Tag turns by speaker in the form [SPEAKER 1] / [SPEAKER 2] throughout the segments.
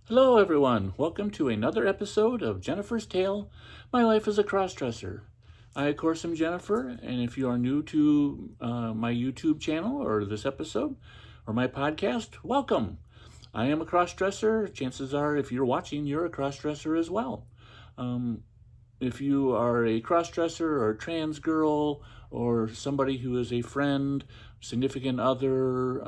[SPEAKER 1] Hello, everyone. Welcome to another episode of Jennifer's Tale, My Life as a Crossdresser. I, of course, am Jennifer, and if you are new to my YouTube channel or this episode or my podcast, welcome. I am a crossdresser. Chances are, if you're watching, you're a crossdresser as well. If you are a crossdresser or a trans girl or somebody who is a friend, significant other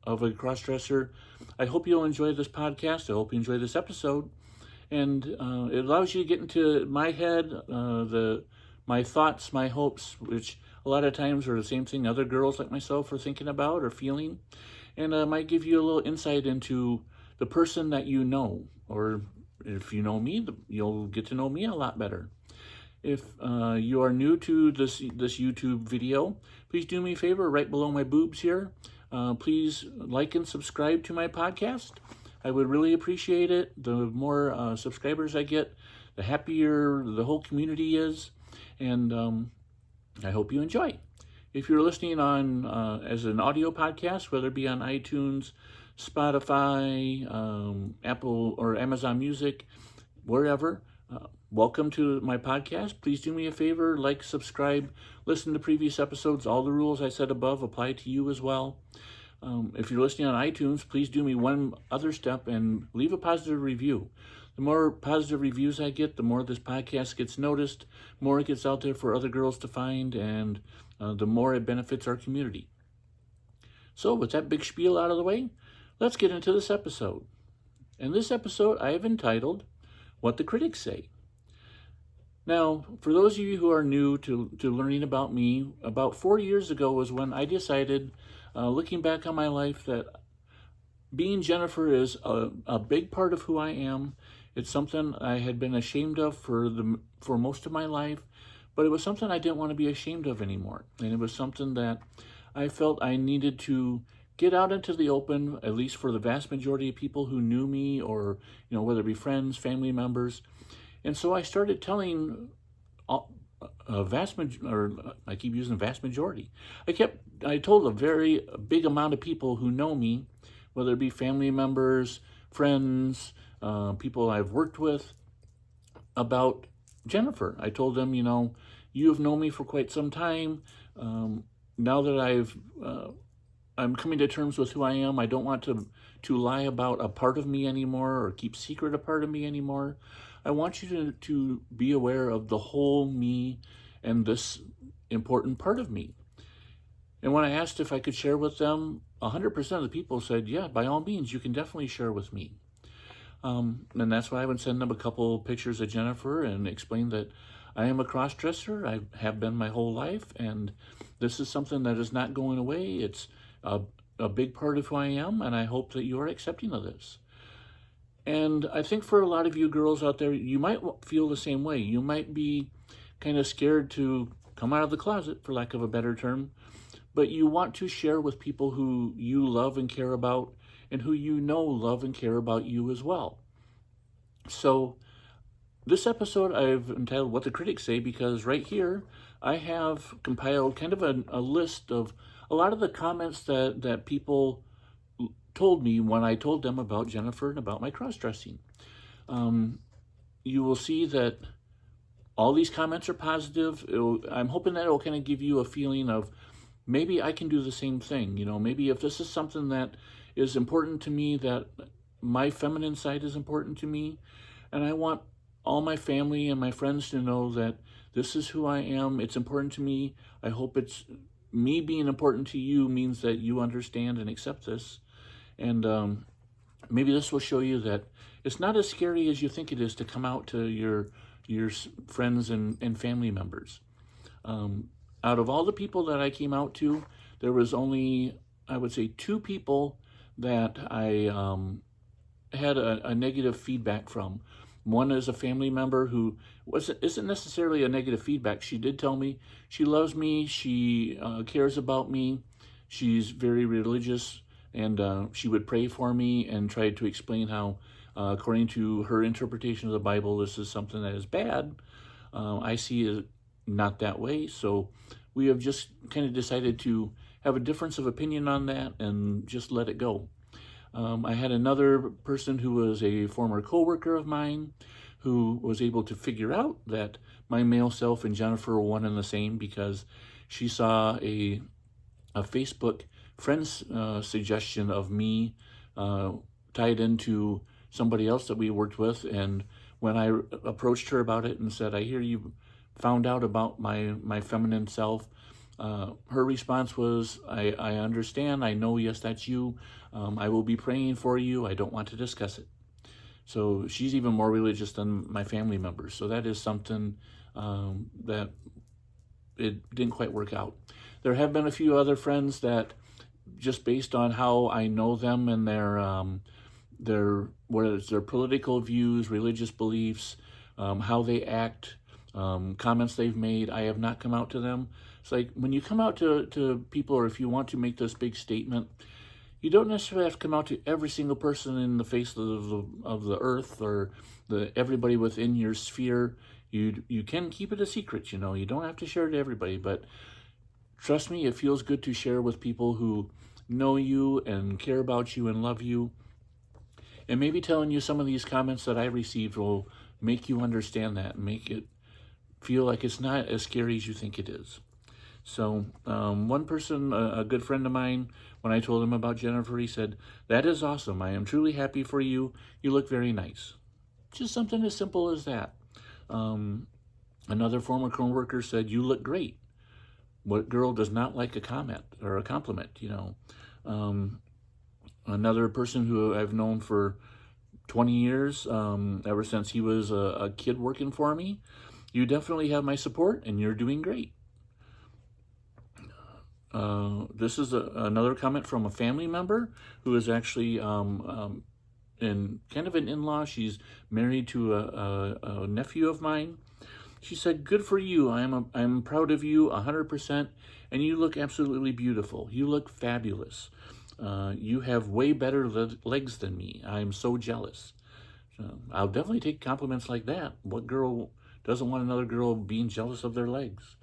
[SPEAKER 1] of a crossdresser, I hope you'll enjoy this podcast. I hope you enjoy this episode. And it allows you to get into my head, my thoughts, my hopes, which a lot of times are the same thing other girls like myself are thinking about or feeling. And might give you a little insight into the person that you know, or if you know me, you'll get to know me a lot better. If you are new to this YouTube video, please do me a favor right below my boobs here. Please like and subscribe to my podcast. I would really appreciate it. The more subscribers I get, the happier the whole community is. And I hope you enjoy. If you're listening on as an audio podcast, whether it be on iTunes, Spotify, Apple or Amazon Music, wherever, welcome to my podcast. Please do me a favor, like, subscribe, listen to previous episodes. All the rules I said above apply to you as well. If you're listening on iTunes, please do me one other step and leave a positive review. The more positive reviews I get, the more this podcast gets noticed, more it gets out there for other girls to find, and the more it benefits our community. So with that big spiel out of the way, let's get into this episode. And this episode I have entitled, What the Critics Say. Now, for those of you who are new to learning about me, about 4 years ago was when I decided, looking back on my life, that being Jennifer is a big part of who I am. It's something I had been ashamed of for most of my life, but it was something I didn't want to be ashamed of anymore. And it was something that I felt I needed to get out into the open, at least for the vast majority of people who knew me, or whether it be friends, family members. And so I started telling I keep using vast majority. I told a very big amount of people who know me, whether it be family members, friends, people I've worked with, about Jennifer. I told them, you have known me for quite some time. Now that I'm coming to terms with who I am, I don't want to lie about a part of me anymore or keep secret a part of me anymore. I want you to be aware of the whole me and this important part of me. And when I asked if I could share with them, 100% of the people said, yeah, by all means, you can definitely share with me. And that's why I would send them a couple pictures of Jennifer and explain that I am a crossdresser. I have been my whole life, and this is something that is not going away. It's a big part of who I am, and I hope that you are accepting of this. And I think for a lot of you girls out there, you might feel the same way. You might be kind of scared to come out of the closet, for lack of a better term, but you want to share with people who you love and care about, and who love and care about you as well. So this episode I've entitled What the Critics Say, because right here I have compiled kind of a list of a lot of the comments that people told me when I told them about Jennifer and about my cross-dressing. You will see that all these comments are positive. I'm hoping that it will kind of give you a feeling of maybe I can do the same thing. Maybe if this is something that is important to me, that my feminine side is important to me, and I want all my family and my friends to know that this is who I am. It's important to me. I hope it's me being important to you means that you understand and accept this. And maybe this will show you that it's not as scary as you think it is to come out to your friends and family members. Out of all the people that I came out to, there was only, I would say, 2 people that I had a negative feedback from. One is a family member who isn't necessarily a negative feedback. She did tell me she loves me, she cares about me, she's very religious, and she would pray for me and try to explain how, according to her interpretation of the Bible, this is something that is bad. I see it not that way, so we have just kind of decided to have a difference of opinion on that and just let it go. I had another person who was a former coworker of mine who was able to figure out that my male self and Jennifer were one and the same because she saw a Facebook friend's suggestion of me tied into somebody else that we worked with. And when I approached her about it and said, I hear you found out about my feminine self, her response was, I understand. I know, yes, that's you. I will be praying for you. I don't want to discuss it. So she's even more religious than my family members. So that is something that it didn't quite work out. There have been a few other friends that, just based on how I know them and whether it's their political views, religious beliefs, how they act, comments they've made, I have not come out to them. It's like when you come out to people, or if you want to make this big statement, you don't necessarily have to come out to every single person in the face of the earth or everybody within your sphere. You can keep it a secret, you know. You don't have to share it to everybody, but trust me, it feels good to share with people who know you and care about you and love you. And maybe telling you some of these comments that I received will make you understand that and make it feel like it's not as scary as you think it is. So one person, a good friend of mine, when I told him about Jennifer, he said, "That is awesome. I am truly happy for you. You look very nice." Just something as simple as that. Another former coworker said, "You look great." What girl does not like a comment or a compliment, you know? Another person who I've known for 20 years, ever since he was a kid working for me, "You definitely have my support and you're doing great." This is another comment from a family member who is actually in kind of an in-law. She's married to a nephew of mine. She said, "Good for you. I'm proud of you 100%, and you look absolutely beautiful. You look fabulous. You have way better legs than me. I'm so jealous." I'll definitely take compliments like that. What girl doesn't want another girl being jealous of their legs?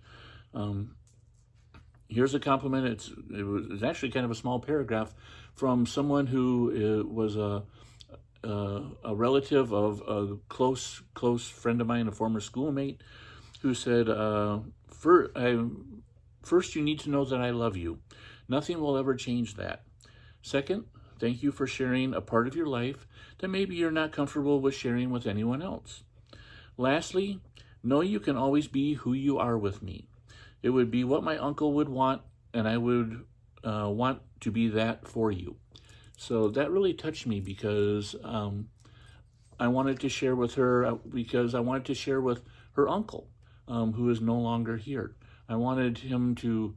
[SPEAKER 1] Here's a compliment. It was actually kind of a small paragraph from someone who was a relative of a close friend of mine, a former schoolmate, who said, first, you need to know that I love you. Nothing will ever change that. Second, thank you for sharing a part of your life that maybe you're not comfortable with sharing with anyone else. Lastly, know you can always be who you are with me. It would be what my uncle would want, and I would want to be that for you. So that really touched me because I wanted to share with her, because I wanted to share with her uncle, who is no longer here. I wanted him to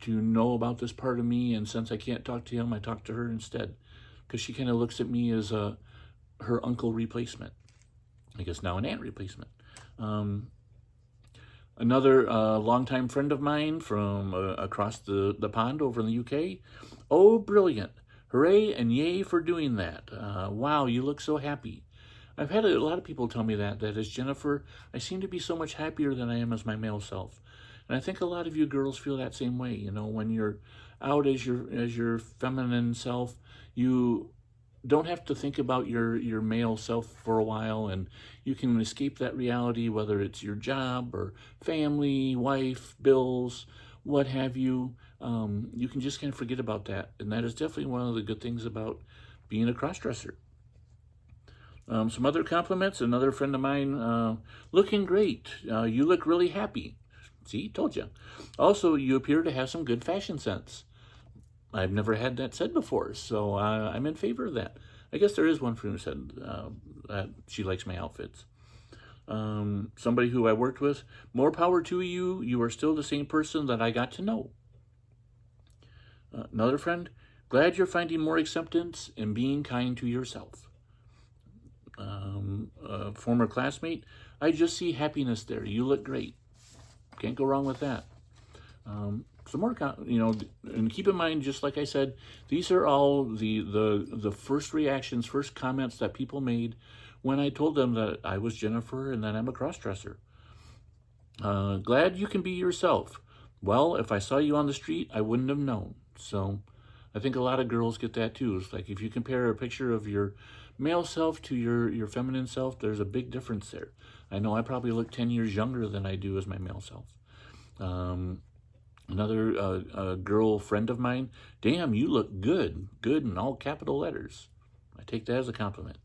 [SPEAKER 1] know about this part of me, and since I can't talk to him, I talk to her instead, because she kind of looks at me as her uncle replacement. I guess now an aunt replacement. Another longtime friend of mine from across the pond over in the UK. "Oh, brilliant. Hooray and yay for doing that. Wow, you look so happy." I've had a lot of people tell me that as Jennifer, I seem to be so much happier than I am as my male self. And I think a lot of you girls feel that same way. You know, when you're out as your feminine self, you don't have to think about your male self for a while, and you can escape that reality, whether it's your job or family, wife, bills, what have you. You can just kind of forget about that, and that is definitely one of the good things about being a crossdresser. Some other compliments. Another friend of mine, "Looking great. You look really happy." See, told you. "Also, you appear to have some good fashion sense." I've never had that said before, so I'm in favor of that. I guess there is one friend who said that she likes my outfits. Somebody who I worked with, "More power to you. You are still the same person that I got to know." Another friend, "Glad you're finding more acceptance and being kind to yourself." A former classmate, "I just see happiness there. You look great." Can't go wrong with that. Some more, and keep in mind, just like I said, these are all the first reactions, first comments that people made when I told them that I was Jennifer and that I'm a crossdresser. "Glad you can be yourself. Well, if I saw you on the street, I wouldn't have known." So I think a lot of girls get that too. It's like if you compare a picture of your male self to your feminine self, there's a big difference there. I know I probably look 10 years younger than I do as my male self. Another girl friend of mine, damn, you look good. Good in all capital letters. I take that as a compliment.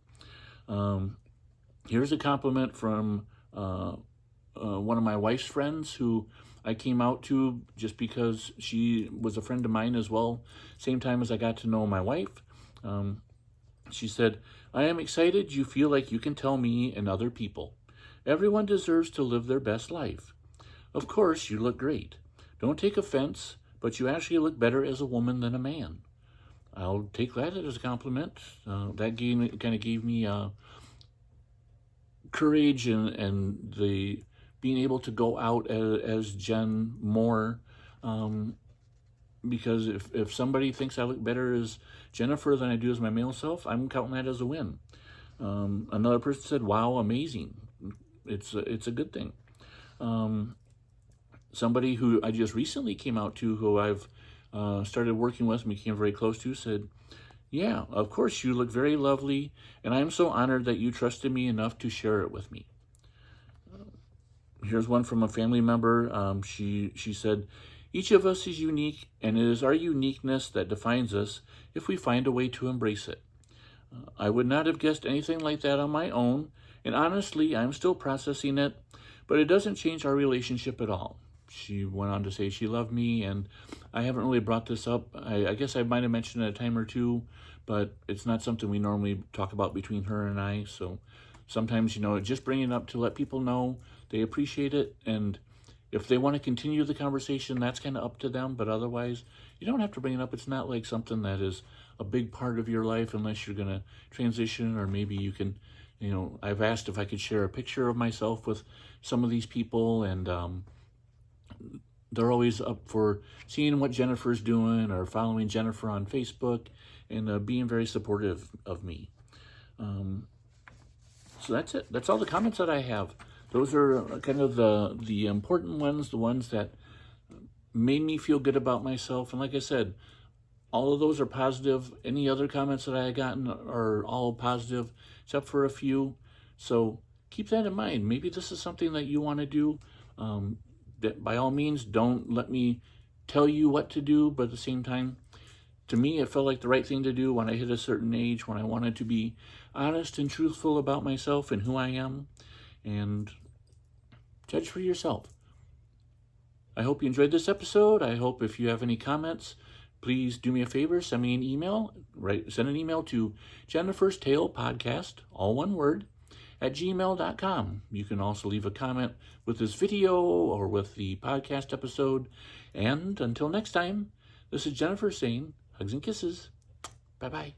[SPEAKER 1] Here's a compliment from one of my wife's friends who I came out to just because she was a friend of mine as well. Same time as I got to know my wife. She said, I am excited you feel like you can tell me and other people. Everyone deserves to live their best life. Of course, you look great. Don't take offense, but you actually look better as a woman than a man. I'll take that as a compliment. That kind of gave me courage and the being able to go out as Jen more, because if somebody thinks I look better as Jennifer than I do as my male self, I'm counting that as a win. Another person said, wow, amazing. It's a good thing. Somebody who I just recently came out to, who I've started working with and became very close to, said, yeah, of course you look very lovely, and I'm so honored that you trusted me enough to share it with me. Here's one from a family member. She said, each of us is unique, and it is our uniqueness that defines us if we find a way to embrace it. I would not have guessed anything like that on my own, and honestly, I'm still processing it, but it doesn't change our relationship at all. She went on to say she loved me, and I haven't really brought this up. I guess I might have mentioned it a time or two, but it's not something we normally talk about between her and I, so sometimes, just bringing it up to let people know they appreciate it, and if they want to continue the conversation, that's kind of up to them, but otherwise, you don't have to bring it up. It's not like something that is a big part of your life unless you're going to transition, or maybe you can, I've asked if I could share a picture of myself with some of these people, and they're always up for seeing what Jennifer's doing or following Jennifer on Facebook and being very supportive of me. So that's it. That's all the comments that I have. Those are kind of the important ones, the ones that made me feel good about myself. And like I said, all of those are positive. Any other comments that I had gotten are all positive, except for a few. So keep that in mind. Maybe this is something that you want to do. That by all means, don't let me tell you what to do, but at the same time, to me, it felt like the right thing to do when I hit a certain age, when I wanted to be honest and truthful about myself and who I am, and judge for yourself. I hope you enjoyed this episode. I hope if you have any comments, please do me a favor, send me an email. Send an email to Jennifer's Tale Podcast, all one word, @gmail.com. You can also leave a comment with this video or with the podcast episode. And until next time, this is Jennifer saying hugs and kisses. Bye-bye.